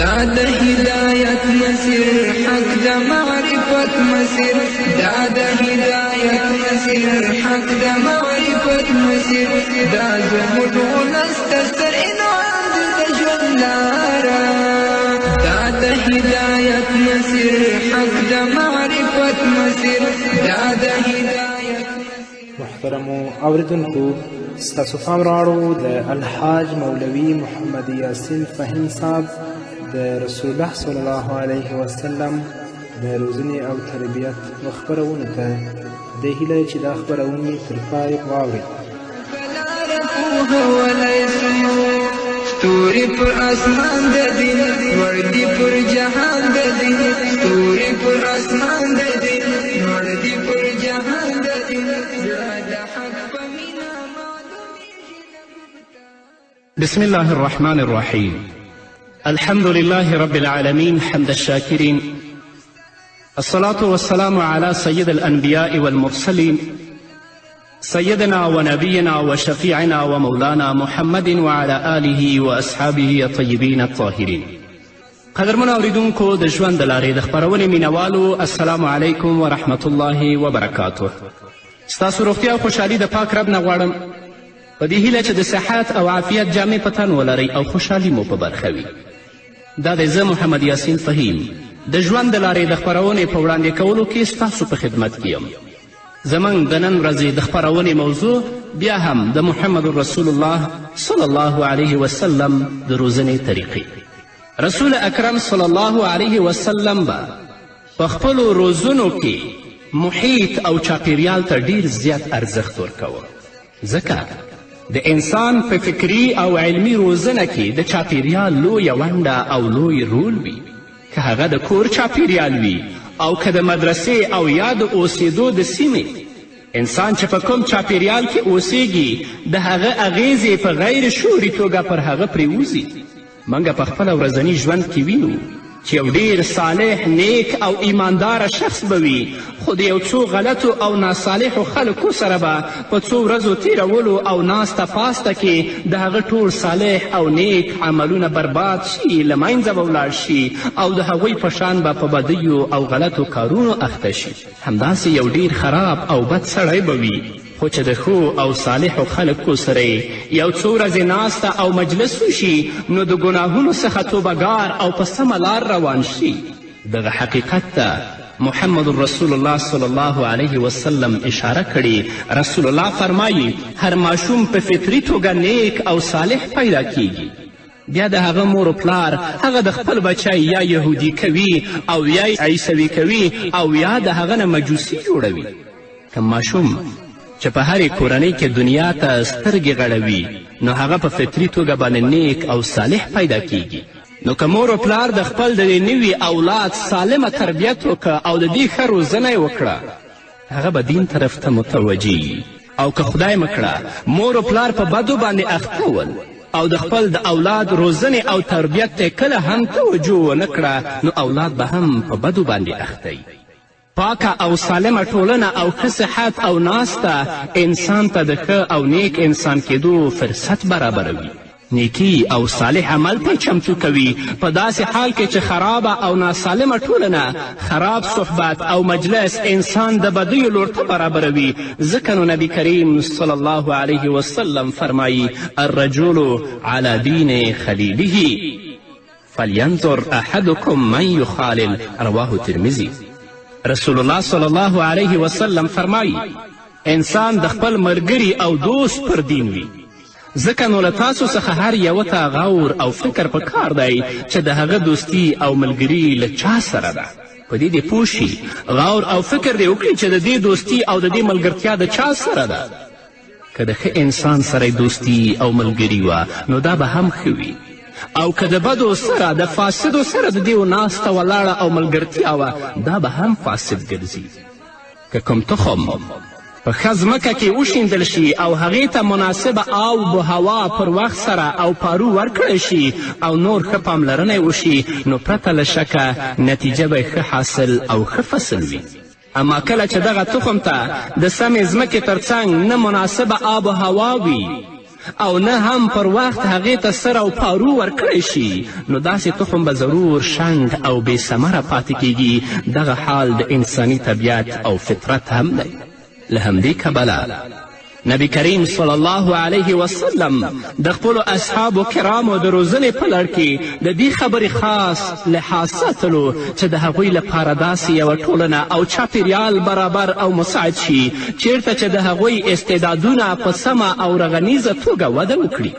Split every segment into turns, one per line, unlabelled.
دا د هدایت مسیر حق د معرفت مسیر دا د هدایت مسیر حق د معرفت مسیر دا زموږ ولس ته ستر انعام دی د ژوند لاره دا د هدایت مسیر حق د معرفت مسیر دا د هدایت
محترمو اوریدونکو ستاسو پام راوړو د الحاج مولوي محمد یاسین فهیم صاحب د رسول الله صلی الله علیه وسلم د روزنې او تربیت خپرونې ته د هیله چې دا خپرونې تر پای واورئ.
ستوري پر اسمان د دین وردی پر جهان د دین ستوري پر اسمان د دین وردی پر جهان د دین د حق په مینا
بسم الله الرحمن الرحيم. الحمد لله رب العالمين حمد الشاكرين، الصلاة والسلام على سيد الأنبياء والمرسلين سيدنا ونبينا وشفيعنا ومولانا محمد وعلى آله وأصحابه الطيبين الطاهرين. قدرمن اوریدونکو د ژوند د لارې د خپرونې مینوالو السلام علیکم ورحمة الله وبرکاته. ستاسو روغتیا او خوشحالي د پاک رب نه غواړم په دې هیله چې د صحت او عافیت جامې په تن ولرئ او خوشحالي مو په برخه وي. دا دی زه محمد یاسین فهیم د ژوند د لارې د خپرونې په وړاندې کولو کې ستاسو په خدمت کې یم. زموږ د نن ورځې د خپرونې موضوع بیا هم د محمد رسول الله صلی الله علیه وسلم د روزنې طریقې. رسول اکرم صلی الله علیه وسلم به په خپلو روزنو کې محیط او چاپیریال ته ډیر زیات ارزښت ورکوه، ځکه د انسان په فکري او علمي روزنه کې د چاپیریال لویه ونډه او لوی رول وي. که هغه د کور چاپیریال وي او که د مدرسې او یا د اوسېدو د سیمې، انسان چې په کوم چاپیریال کې اوسیږي د هغه اغیزې په غیر شعوري توګه پر هغه پرېوځي. موږ په خپله ورځني ژوند کې وینو چې یو ډیر صالح، نیک او ایمانداره شخص به وي، خو د یو څو غلطو او ناصالحو خلکو سره به په څو ورځو تیرولو او ناسته پاسته کې د هغه ټول صالح او نیک عملونه برباد شي، له منځه به ولاړ شي او د هغوی په شان به په بدیو او غلطو کارونو اخته شي. همداسې یو ډیر خراب او بد سړی به وي، خو چې د ښو او صالحو خلکو سره یو څو ورځې ناسته او مجلس وشي نو د ګناهونو څخه توبهګار او په سمه لار روان شي. دغه حقیقت ته محمد رسول الله صلی الله علیه وسلم اشاره کړي. رسول الله فرمایي هر ماشوم په فطري توګه نیک او صالح پیدا کیږي، بیا د هغه مور و پلار هغه د خپل بچی یا یهودي کوي او یا عیسوي کوي او یا د هغه نه مجوسي جوړوي. که ماشوم چې په هرې کورنۍ کې دنیا ته سترګې غړوي نو هغه په فطري توګه باندې نیک او صالح پیدا کیږي. نو که مور و پلار د خپل د نوي اولاد سالمه تربیت وکړه او د دې ښه روزنه یې وکړه، هغه به دین طرف ته متوجه او که خدای مکړه مور و پلار په بدو باندې اخته ول او د خپل د اولاد روزنې او تربیت ته کله هم توجه ونه کړه نو اولاد به هم په بدو باندې اخته وي. پاکه او سالمه ټولنه او ښه صحت او ناسته انسان ته د ښه او نیک انسان کېدو فرصت برابروي. نیکی او صالح عمل ته چمتو کوي په داسې حال کې چې خرابه او ناسالمه ټولنه، خراب صحبت او مجلس انسان د بدیو لور ته برابروي. ځکه نو نبی کریم صلی الله علیه وسلم فرمایي الرجل على دین خلیله فلینظر احدکم من یخالل، رواه ترمذی. رسول الله صلی الله علیه وسلم فرمایي انسان د خپل ملګري او دوست پر دین وي. ځکه نو له تاسو څخه هر یوه ته غور او فکر پکار دی چې د هغه دوستي او ملګري له چا سره ده. په دې دې پوه شي، غور او فکر دې وکړي چې د دې دوستي او د دې ملګرتیا د چا سره ده. که د ښه انسان سره دوستي او ملګري وه نو دا به هم ښه وي، او که د بدو سره د فاسدو سره د دې ناسته ولاړه او ملګرتیا وه دا به هم فاسد ګرځي. که کوم تخم په ښه ځمکه کې وشیندل شي او هغې ته مناسبه آب و هوا پر وخت سره او پارو ورکړی شي او نور ښه پاملرنه وشي نو پرته له شکه نتیجه به ښه حاصل او ښه فصل وي. اما کله چې دغه تخم ته د سمې ځمکې تر څنګ نه مناسبه آب و هوا وي او نه هم پر وخت هغې ته سر او پارو ورکړی شي، نو داسې تخم به ضرور شنډ او بې ثمره پاتې کیږي. دغه حال د انساني طبیعت او فطرت هم دی. له همدې کبله نبی کریم صلی الله علیه وسلم د خپلو اصحابو کرامو د روزنې په لړ کې د دې خبرې خاص لحاظ ساتلو چې د هغوی لپاره داسې یوه ټولنه او چاپیریال برابر او مساعد شي چیرته چې د هغوی استعدادونه په سمه او رغنیزه توګه وده وکړي.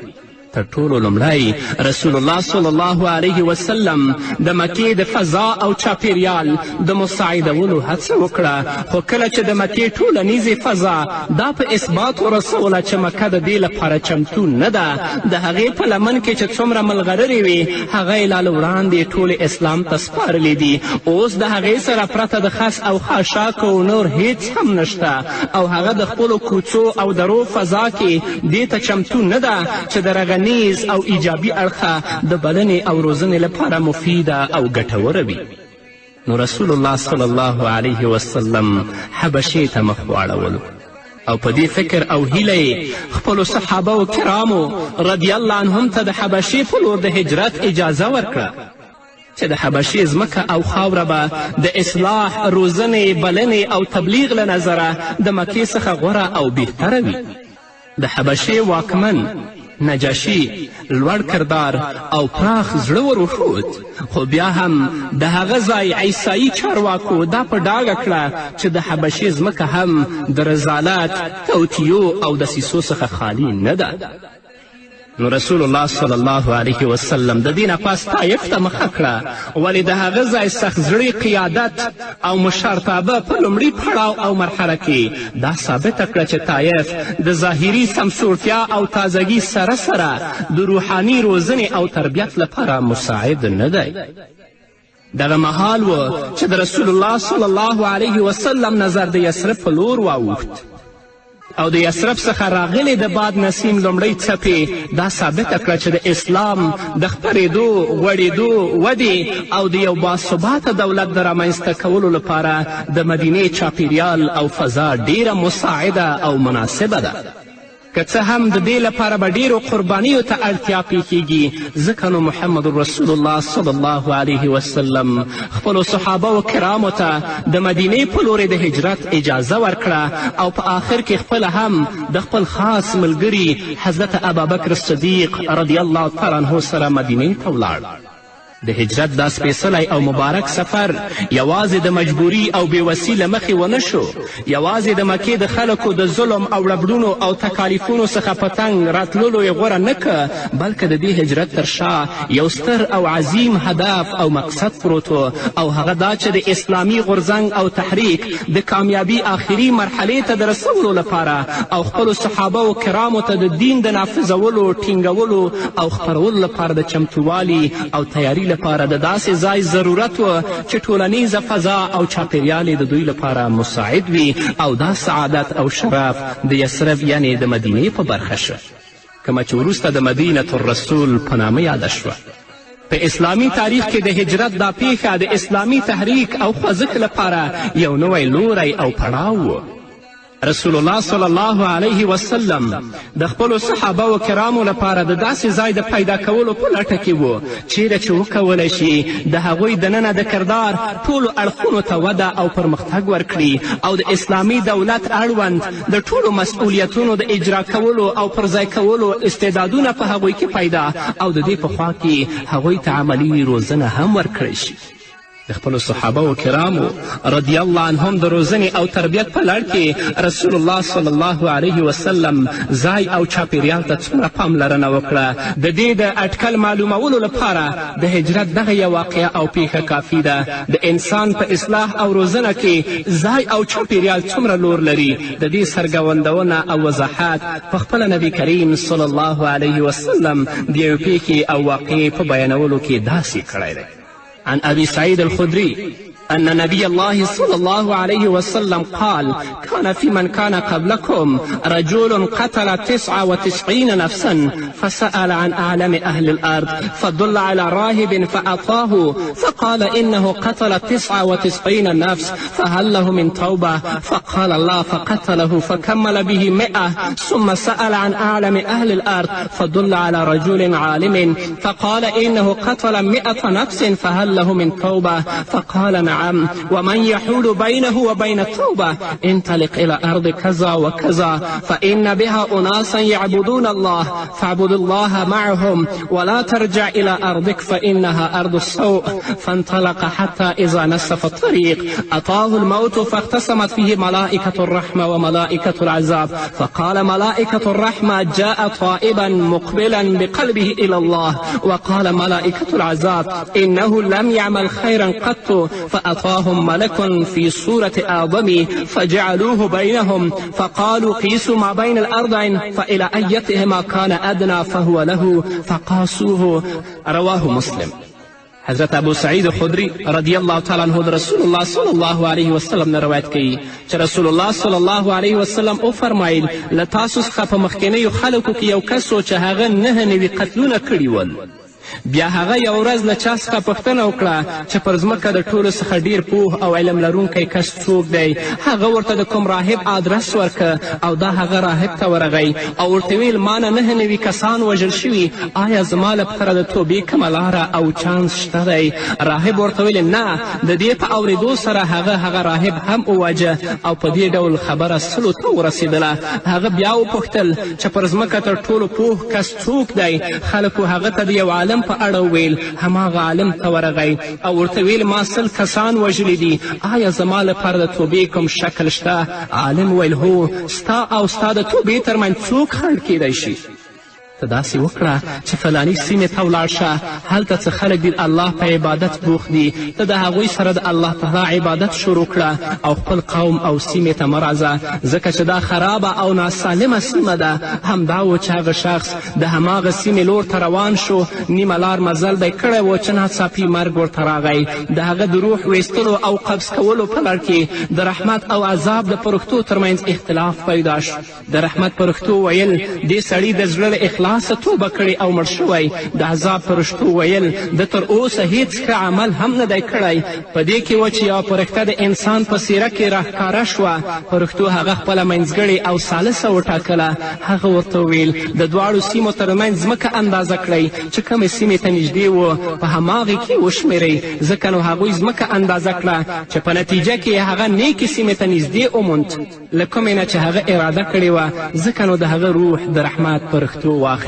تر ټولو لومړی رسول الله صلی الله علیه وسلم د مکې د فضا او چاپیریال د مساعدولو هڅه وکړه، خو کله چې د مکې ټولنیزې فضا دا په اثبات ورسوله چې مکه د دې لپاره چمتو نه ده، د هغې په لمن کې چې څومره ملغررې وي هغه یې لا له وړاندې ټول اسلام ته سپارلي دي. اوس د هغې سره پرته د خس او خاشاکو نور هیڅ هم نشته، او هغه د خپلو کوڅو او درو فضا کې دې ته چمتو نه ده چې د نیز او ایجابي اړخه د بلنې او روزنې لپاره مفیده او ګټوره وي. نو رسول الله صلی الله علیه وسلم حبشې ته مخ واړولو او په دې فکر او هیله یې خپلو صحابه و کرامو رضی الله عنهم ته د حبشې په لور د هجرت اجازه ورکړه چې د حبشې ځمکه او خاوره به د اصلاح، روزنې، بلنې او تبلیغ له نظره د مکې څخه غوره او بهتره وي. د حبشې واکمن نجاشي لوړ کردار او پراخ زړه وښود، خو بیا هم د هغه ځای عیسایي چارواکو دا په ډاګه کړه چې د حبشې ځمکه هم د رذالت، توطیو او دسیسو څخه خالی نه ده. نو رسول الله صلی الله علیه وسلم د دې نه پس طایف ته مخه کړه، ولې د هغه ځای سخت زړی قیادت او مشرتابه په لومړي پړاو او مرحله کې دا ثابته کړه چې طایف د ظاهري سمسورتیا او تازگی سره سره د روحاني روزنې او تربیت لپاره مساعد نه دی. دغه مهال و چې د رسول الله صلی الله علیه وسلم نظر د یثرب په لور واوښت، او د یثرب څخه راغلی د باد نسیم لومړی څپې دا ثابته کړه چې د اسلام د خپرېدو، غوړېدو، ودې او د یو باثباته دولت د رامنځته کولو لپاره د مدینې چاپیریال او فضا ډیره مساعده او مناسبه ده. که څه هم د دې لپاره به ډیرو قربانیو ته اړتیا پیښیږي، ځکه نو محمد رسول الله صلی الله علیه وسلم خپلو صحابه و کرامو ته د مدینې په لورې د هجرت اجازه ورکړه، او په آخر کې خپله هم د خپل خاص ملګري حضرت ابابکر صدیق رضی الله تعالی عنه سره مدینې ته ولاړ. د هجرت دا سپیڅلی او مبارک سفر یوازې د مجبوري او بېوسي له مخې ونه شو، یوازې د مکې د خلکو د ظلم او ربړونو او تکالیفونو څخه په تنګ راتللو یې غوره نه که، بلکې د دې هجرت تر شا یو ستر او عظیم هدف او مقصد پروت و، او هغه دا چې د اسلامي غورځنګ او تحریک د کامیابي آخري مرحلې ته د رسولو لپاره او خپلو صحابه و کرامو ته د دین د نافذولو، ټینګولو او خپرولو لپاره د چمتووالي او تیاري لپاره د داسې ځای ضرورت و چې ټولنیزه فضا او چاپیریال د دوی لپاره مساعد وي، او دا سعادت او شرف د یثرب یعنې د مدینې په برخه شو، کومه چې وروسته د مدینة الرسول په نامه یاده شوه. په اسلامي تاریخ کې د هجرت دا پیښه د اسلامي تحریک او خوځښت لپاره یو نوی لوری او پړاو و. رسول الله صلی الله علیه وسلم د خپلو صحابه و کرامو لپاره د داسې ځای د پیدا کولو په لټه کې و چیرې چې وکولی شي د هغوی دننه د کردار ټولو اړخونو ته وده او پرمختګ ورکړي، او د اسلامي دولت اړوند د ټولو مسئولیتونو د اجرا کولو او پرځای کولو استعدادونه په هغوی کې پیدا او د دې په خوا کې هغوی ته عملي روزنه هم ورکړی شي. د خپلو صحابه و کرامو رضی الله عنهم د روزنې او تربیت په لړ کې رسول الله صلی الله علیه وسلم ځای او چاپیریال ته څومره پاملرنه وکړه. د دې د اټکل معلومولو لپاره د هجرت دغه یو واقعه او پیښه کافي ده. د انسان په اصلاح او روزنه کې ځای او چاپیریال څومره لور لري، د دې څرګندونه او وضاحت په خپله نبی کریم صلی الله علیه وسلم د یوې پیښې او واقعې په بیانولو کې داسې کړی دی. عن أبي سعيد الخدري أن نبي الله صلى الله عليه وسلم قال كان في من كان قبلكم رجل قتل 99 نفسا فسأل عن أعلم أهل الأرض فدل على راهب فأعطاه فقال إنه قتل 99 نفس فهل له من توبة؟ فقال الله فقتله فكمل به 100 ثم سأل عن أعلم أهل الأرض فدل على رجل عالم فقال إنه قتل 100 نفس فهل له من توبة؟ فقال نعم. ومن يحول بينه وبين التوبة انطلق إلى أرض كذا وكذا فإن بها أناسا يعبدون الله فاعبد الله معهم ولا ترجع إلى أرضك فإنها أرض السوء. فانطلق حتى إذا نصف الطريق أتاه الموت فاختصمت فيه ملائكة الرحمة وملائكة العذاب فقال ملائكة الرحمة جاء طائبا مقبلا بقلبه إلى الله وقال ملائكة العذاب إنه لم يعمل خيرا قط فأتاهم ملك في صورة آدم فجعلوه بينهم فقالوا قيسوا ما بين الأرضين فإلى أيتهما كان أدنى فهو له فقاسوه. رواه مسلم. حضرت ابو سعید خدری رضی الله تعالی عنه د رسول الله صلی الله علیه وسلم نه روایت کوي چې رسول الله صلی الله علیه وسلم وفرمایل له تاسو څخه په مخکینیو خلکو کې یو کس و چې هغه 9 نوي قتلونه کړي ول. بیا هغه یو ورځ له چا څخه پوښتنه وکړه چې پر ځمکه د ټولو څخه ډیر پوه او علم لرونکی کس څوک دی؟ هغه ورته د کوم راهب آدرس ورکه او دا هغه راهب ته ورغی او ورته ویل ما نه 9 نوي کسان وژل شوي، آیا زما لپاره د توبې کومه لاره او چانس شته دی؟ راهب ورته ویل نه. د دې په اورېدو سره هغه راهب هم وواجه او په دې ډول خبره 100 ته ورسېدله. هغه بیا وپوښتل چې پر ځمکه تر ټولو پوه کس څوک دی؟ خلکو هغه ته د یو عالم په اړه وویل. هماغه عالم ته ورغی او ورته ویل ما 100 کسان وژلي دي، آیا زما لپاره د توبې کوم شکل شته؟ عالم ویل هو، ستا او ستا د توبې ترمنځ څوک خنډ کیدی شي؟ ته داسې وکړه چې فلاني سیمې ته ولاړ شه، هلته څه خلک دي الله په عبادت بوخت دي، ته د هغوی سره د الله تعالی عبادت شروع کړه او خپل قوم او سیمې ته مه راځه، ځکه چې دا خرابه او ناسالمه سیمه ده. همدا و چې هغه شخص د هماغه سیمې لور ته روان شو، نیمه لار مزل دی کړی و چې ناڅاپي مرګ ورته راغی. د هغه د روح ویستلو او قبض کولو په لړ کې د رحمت او عذاب د پرښتو ترمنځ اختلاف پیدا شو. د رحمت پرښتو ویل دې سړي د زړه له اخلاص توبه کړې او مړ شوی. د عذاب پرښتو ویل د تر اوسه هیڅ ښه عمل هم نه دی کړی. په دې کې و چې یوه پرښته د انسان په څیره کې راښکاره شوه. پرښتو هغه خپله منځګړې او ثالثه وټاکله. هغه ورته وویل د دواړو سیمو ترمنځ ځمکه اندازه کړئ چې کومې سیمې ته نږدې و په هماغې کې وشمېرئ. ځکه نو هغوی ځمکه اندازه کړه چې په نتیجه کې هغه نیکې سیمې ته نږدې وموند له کومې نه چې هغه اراده کړې وه. ځکه نو د هغه روح د رحمت پرښتو واخیست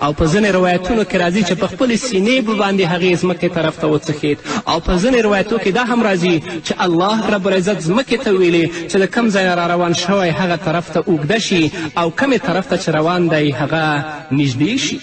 او په ځینې روایتونو کې راځي چې په خپلې سینې باندې هغې ځمکې طرف ته وڅښید، او په ځینې روایتو کې دا هم راځي چې الله رب العزت ځمکې ته ویلې چې د کوم ځای را روان شوی هغه طرف ته اوږده شي او کومې طرف ته چې روان دی هغه نږدې شي.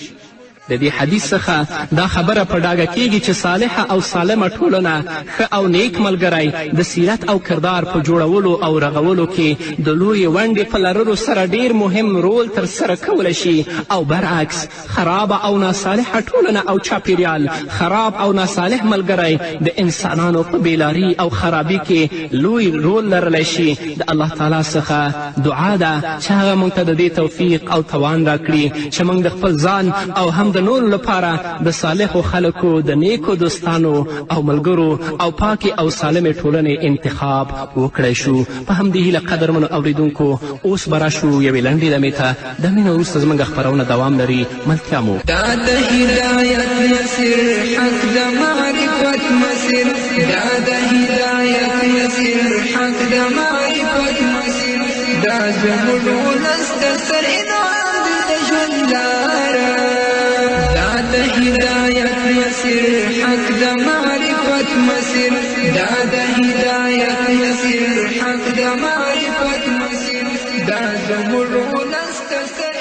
د دې حدیث څخه دا خبره په ډاګه کیږي چې صالحه او سالمه ټولنه ښه او نیک ملګری د سیرت او کردار په جوړولو او رغولو کې د لویې ونډې په لرلو سره ډیر مهم رول ترسره کولی شي، او برعکس خرابه او ناصالحه ټولنه او چاپیریال خراب او ناصالح ملګری د انسانانو په بیلاري او خرابي کې لوی رول لرلی شي. د الله تعالی څخه دعا ده چې هغه موږ ته د دې توفیق او توان راکړي چې موږ د خپل ځان او هم د نورو لپاره د صالحو خلکو د نیکو دوستانو او ملګرو او پاکې او سالمې ټولنې انتخاب وکړی شو. په همدې هیله قدرمنو اورېدونکو اوس به راشو یوې لنډې دمې ته. د مینه وروسته زموږ خپرونه دوام لري. ملتیا مو
دا د هدایت مسیر حق د معرفت مسیر، دا د هدایت مسیر حق د معرفت مسیر، دا زموږ ولس د سر انعام د ژوند لاره. د هدایت مسیر حق د معرفت مسیر، دا د هدایت مسیر حق د معرفت مسیر، دا زموږ ولس د سر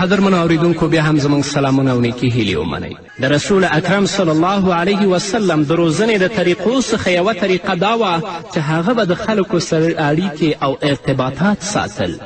قدرمنو اورېدونکو بیا هم زموږ سلامونه او نیکې هیلې ومنئ. د رسول اکرم صلی الله علیه وسلم د روزنې د طریقو څخه یوه طریقه دا وه چې هغه به د خلکو سره اړیکې او ارتباطات ساتل.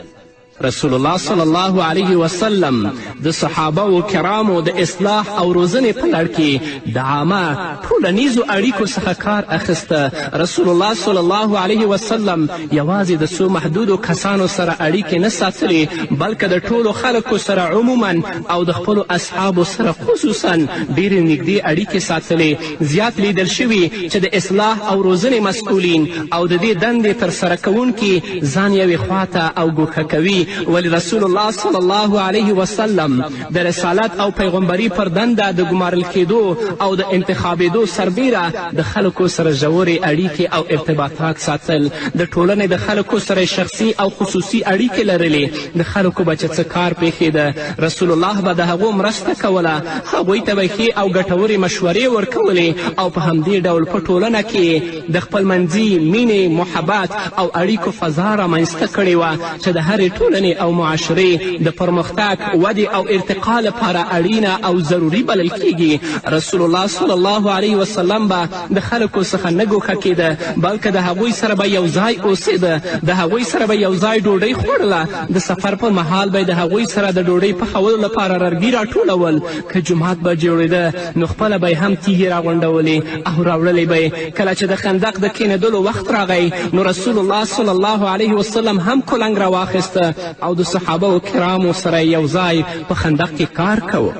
رسول الله صلی الله علیه وسلم د صحابه کرامو د اصلاح او روزنې په لړ کې د عامه ټولنیزو اړیکو څخه کار اخیسته. رسول الله صلی الله علیه وسلم یوازې د څو محدودو کسانو سره اړیکې نه ساتلې بلکې د ټولو خلکو سره عموما او د خپلو اصحابو سره خصوصا ډېرې نږدې اړیکې ساتلې. زیات لیدل شوي چې د اصلاح او روزنې مسؤلین او د دې دندې ترسره کوونکي ځان یوې خواته او ګوښه کوي، ولی رسول الله صلی الله علیه وسلم د رسالت او پیغمبري پر دنده د ګمارل کېدو او د انتخابېدو سربیره د خلکو سره ژورې اړیکې او ارتباطات ساتل. د ټولنې د خلکو سره شخصي او خصوصي اړیکې لرلې. د خلکو به چې څه کار پیښېده رسول الله به د هغو مرسته کوله، هغوی ته به ښې او ګټورې مشورې ورکولې او په همدې ډول په ټولنه کې د خپل منځي مینې، محبت او اړیکو فضا رامنځته کړې وه چې د هرې ټولنې او معاشرې د پرمختګ، ودې او ارتقا لپاره اړینه او ضروري بلل کیږي. رسول الله صلی الله علیه وسلم به د خلکو څخه نه ګوښه کېده بلکې د هغوی سره به یو ځای اوسېده، د هغوی سره به یو ځای ډوډۍ خوړله. د سفر پر مهال به د هغوی سره د ډوډۍ پخولو لپاره ررګي راټولول. که جومات به جوړېده نو خپله به یې هم تیږې راغونډولې او راوړلې به یې. کله چې د خندق د کېنېدلو وخت راغی نو رسول الله صلی الله علیه وسلم هم کلنګ راواخیسته او د صحابه کرامو سره یو ځای په خندق کې کار کوه.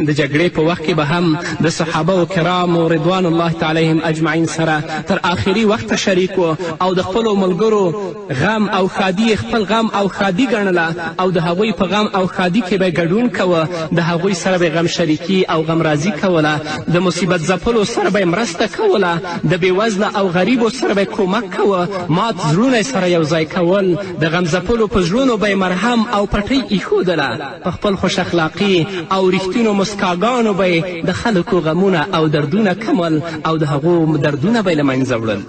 د جګړې په وخت کې به هم د صحابه کرامو رضوان الله تعالی علیهم اجمعین سره تر آخري وخته شریک و او د خپلو ملګرو غم او ښادي خپل غم او ښادي ګڼله او د هغوی په غم او ښادي کې به ګډون کوه. د هغوی سره به غم شریکي او غمرازي کوله. د مصیبت ځپلو سره به مرسته کوله. د بېوزله او غریبو سره به کومک کوه. مات زړونه سره یو ځای کول. د غم ځپلو په زړونو به مرهم او پټۍ ایښودله. په خپل خوش اخلاقي او رښتینو مسکاګانو به د خلکو غمونه او دردونه کمول او د هغو دردونه به یې له منځه وړل.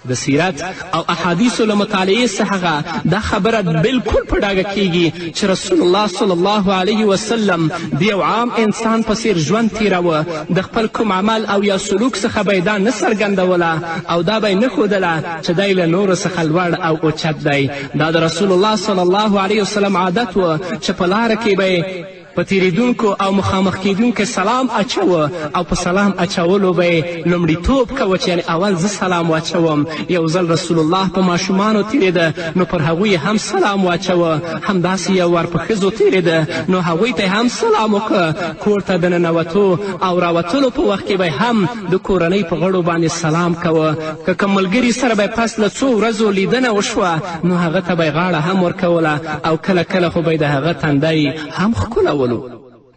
د سیرت او احادیثو له مطالعې څخه دا خبره بلکل په ډاګه کیږي چې رسول الله صلی الله علیه وسلم د یو عام انسان په څیر ژوند تیروه. د خپل کوم عمل او یا سلوک څخه به یې دا نه څرګندوله او دا به یې نه ښودله چې دی له نورو څخه لوړ او اوچت دی. دا د رسول الله صلی الله علیه وسلم عادت و چې په لاره کې به په تیریدونکو او مخامخ کیدونکو سلام اچوه او په سلام اچولو به یې لومړیتوب کوه چې یعنې اول زه سلام واچوم. یو ځل رسول الله په ماشومانو تیریده نو پر هغوی هم سلام واچوه. همداسې یو وار په ښځو تیریده نو هغوی ته هم سلام وکړه. کور ته د ننوتو او راوتلو په وخت کې به هم د کورنۍ په غړو باندې سلام کوه. که کوم ملګري سره به پس له څو ورځو لیدنه وشوه نو هغه ته به یې غاړه هم ورکوله او کله کله خو به یې د هغه تندی هم ښکلولو.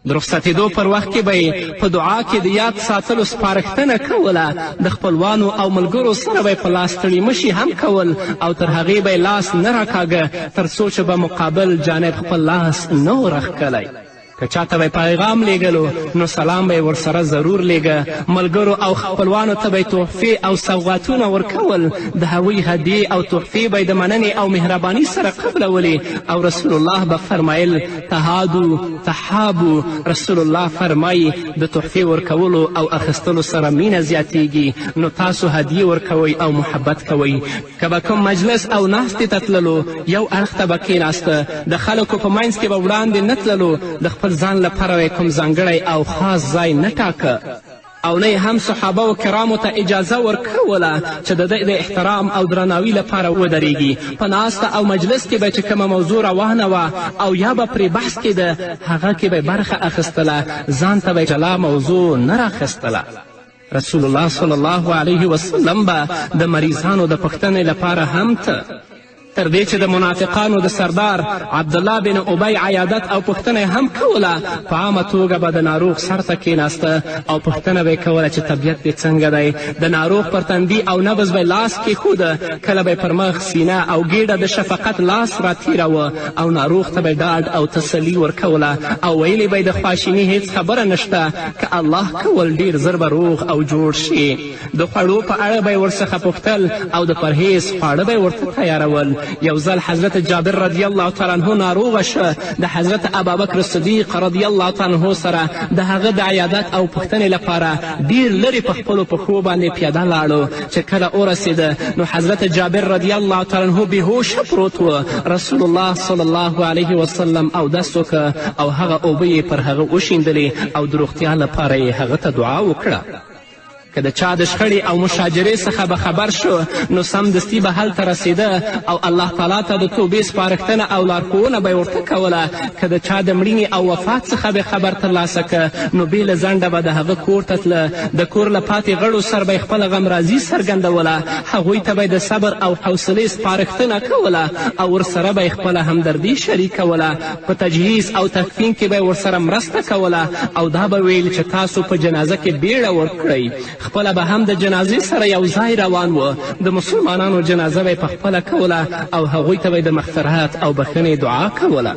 د رخصتېدو پر وخت کې به یې په دعا کې د یاد ساتلو سپارښتنه کوله. د خپلوانو او ملګرو سره به یې په لاس تړي مشي هم کول او تر هغې به یې لاس نه راکاږه تر څو چې به مقابل جانب خپل لاس نه و راښکلی. که چاته به پیغام لیږلو نو سلام به یې ورسره ضرور لیږه. ملګرو او خپلوانو ته به یې تحفې او سوغاتونه ورکول. د هغوی هدیې او تحفې به یې د مننې او مهرباني سره قبلولې او رسول الله به فرمایل تهادو تحابو. رسول الله فرمایي د تحفې ورکولو او اخیستلو سره مینه زیاتیږي. نو تاسو هدیې ورکوئ او محبت کوئ. که به کوم مجلس او ناستې ته تللو یو اړخ ته به کښېناسته. د خلکو په منځ کې به وړاندې نه تللو. د خپل ځان لپاره کوم ځانګړی او خاص ځای نه ټاکه او نه هم صحابه و کرامو ته اجازه ورکوله چې د د احترام او درناوي لپاره ودرېږي. په ناسته او مجلس کې به چې کومه موضوع روانه وه او یا به پرې بحث کېده هغه کې به برخه اخیستله. ځان ته به جلا موضوع نه راخیستله. رسول الله صلی الله علیه وسلم به د مریضانو د پوښتنې لپاره هم تر دې چې د منافقانو د سردار عبدالله بن ابی عیادت او پوښتنه هم کوله. په عامه توګه به د ناروغ سر ته کښېناسته او پوښتنه به یې کوله چې طبیعت دې څنګه دی. د ناروغ پر تندي او نبض به لاس کېښوده. کله به یې پر مخ، سینه او ګېډه د شفقت لاس راتېروه او ناروغ ته به ډاډ او تسلي ورکوله او ویلې به یې د خواشیني هیڅ خبره نشته. که الله کول ډېر زر به روغ او جوړ شي. د خوړو په اړه به یې ورڅخه پوښتل او د پرهیز خواړه به یې ورته تیارول. یو ځل حضرت جابر رضی الله تعالی عنه ناروغه شه، د حضرت ابوبکر صدیق رضی الله تعالی عنه سره د هغه د عیادت او پوښتنې لپاره ډیر لرې په خپلو پښو باندې پیاده لاړو. چې کله ورسېده نو حضرت جابر رضی الله تعالی عنه بېهوشه پروت و. رسول الله صلی الله علیه وسلم اودس وکړه او هغه اوبه یې پر هغه وشیندلې او د روغتیا لپاره یې هغه ته دعا وکړه. که د چا د شخړې او مشاجرې څخه به خبر شو نو سمدستي به هلته رسېده او الله تعالی ته د توبې سپارښتنه او لارښوونه به یې ورته کوله. که د چا د مړینې او وفات څخه به خبر ترلاسه که نو بې له ځنډه به د هغه کور ته تله. د کور له پاتې غړو سر به یې خپله غمرازي څرګندوله. هغوی ته به یې د صبر او حوصلې سپارښتنه کوله او ورسره به یې خپله همدردي شریکوله. په تجهیز او تکفین کې به یې ورسره مرسته کوله او دا به ویل چې تاسو په جنازه کې بیړه ورکړئ. خپله به هم د جنازې سره یو ځای روان و. د مسلمانانو جنازه به یې پخپله کوله او هغوی ته به د مغفرت او بخښنې دعا کوله.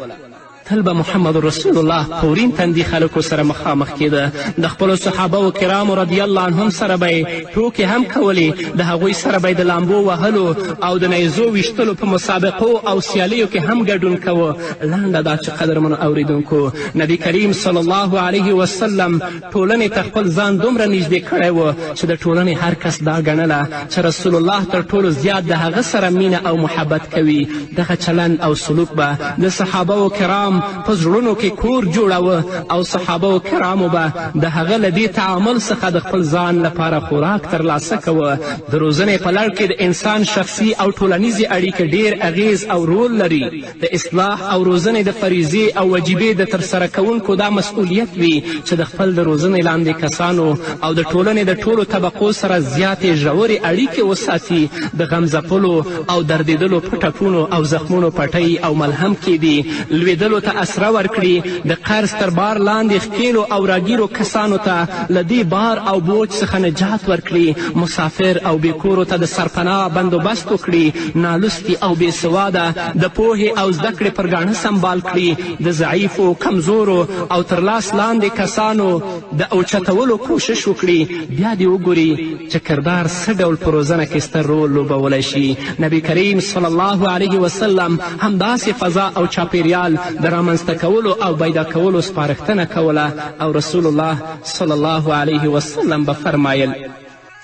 تل به محمد رسول الله پورین تندي خلکو سره مخامخ کېده. د خپلو صحابه و کرامو رضی الله عنهم سره به یې ټوکې هم کولې. د هغوی سره به یې د لامبو وهلو او د نیزو ویشتلو په مسابقو او سیالیو کې هم ګډون کوه. لنډه دا چې قدرمنو اوریدونکو، نبي کریم صلی الله علیه وسلم ټولنې ته خپل ځان دومره نږدې کړی و چې د ټولنې هر کس دا ګڼله چې رسول الله تر ټولو زیات د هغه سره مینه او محبت کوي. دغه چلند او سلوک به د صحابه و کرام په زړونو کې کور جوړاوه او صحابه و کرامو به د هغه له دې تعامل څخه د خپل ځان لپاره خوراک ترلاسه کوه. د روزنې په لړ کې د انسان شخصي او ټولنیزې اړیکې ډیر اغیز او رول لري. د اصلاح او روزنې د فریضې او وجیبې د ترسره کوونکو دا مسؤلیت وي چې د خپل د روزنې لاندې کسانو او د ټولنې د ټولو طبقو سره زیاتې ژورې اړیکې وساتي. د غم ځپلو او دردېدلو په ټپونو او زخمونو پټۍ او ملهم کیدي، لوېدلو ته اسره ورکړي. د قرض تر بار لاندې ښکېلو او راګیرو کسانو ته له دې بار او بوج څخه نجات ورکړي. مسافر او بېکورو ته د سرپناه بندوبست وکړي. نالوستي او بېسواده د پوهې او زده کړې پر ګاڼه سنبال کړي. د ضعیفو، کمزورو او تر لاس لاندې کسانو د اوچتولو کوشش وکړي. بیا دې وګوري چې کردار څه ډول په روزنه کې ستر رول لوبولی شي. نبي کریم صلی الله علیه وسلم همداسې فضا او چاپیریال د رامنځته کولو او پیدا کولو سپارښتنه کوله او رسول الله صلی الله علیه وسلم به فرمایل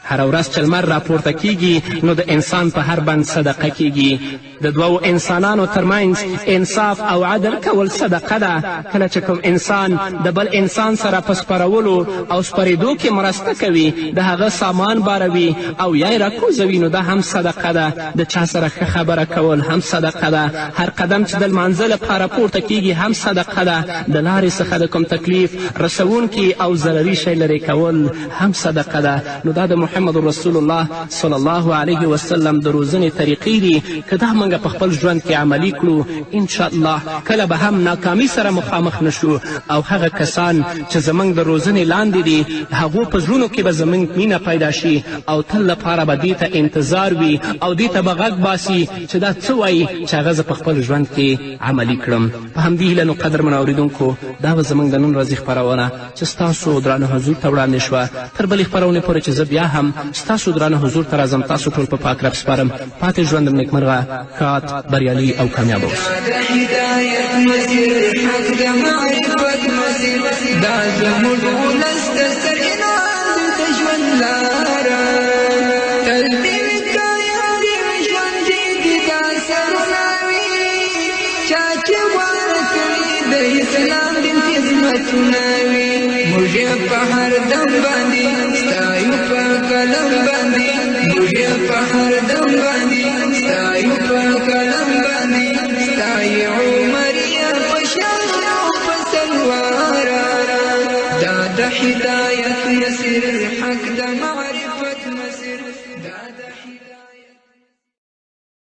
هر ورځ چې لمر راپورته کیږي نو د انسان په هر بند صدقه کیږي. د دوو انسانانو ترمنځ انصاف او عدل کول صدقه ده. کله چې کوم انسان د بل انسان سره په سپرولو او سپرېدو کې مرسته کوي، د هغه سامان باروي او یا یې راکوزوي، نو دا هم صدقه ده. د چا سره ښه خبره کول هم صدقه ده. هر قدم چې د لمانځه لپاره پورته کیږي هم صدقه ده. د لارې څخه د کوم تکلیف رسوونکي او ضرري شی لرې کول هم صدقه ده. نو دا د محمد رسول الله صلی الله علیه وسلم د روزنې طریقې دي. که دا موږ په خپل ژوند کې عملي کړو، انشاءالله کله به هم ناکامي سره مخامخ نشو او هغه کسان چې زموږ د روزنې لاندې دي هغو په زړونو کې به زموږ مینه پیدا شي او تل لپاره به دې ته انتظار وي او دې ته به غږ باسي چې دا څه وایي چې هغه زه په خپل ژوند کې عملي کړم. په همدې هیله نو قدرمنو اورېدونکو، دا به زموږ د نن ورځې خپرونه چې ستاسو درانه حضور ته وړاندې شوه. تر بلې خپرونې پورې چې زه بیا هم ستاسو درانه حضور ته راځم، تاسو ټول په پاک رب سپارم. پاتې ژوند م نیکمرغه، ښاد، بریالي او کامیابه اوسئ.
دا زموږ ولس د ستر انعام د ژوند لاره، تل دې وي کامیاب دې وي ژوندي دې دا سرونه وي، چا چې غوره کړي د اسلام دین خدمتونه وي. موږ یې په هر دم باندې ستایو، په قلم باندې موږ یې په هر دم باندې ستایو، په قلم باندې ستایو. عمر یې په شان او په سلوار، دا د هدایت مسیر حق د معرفت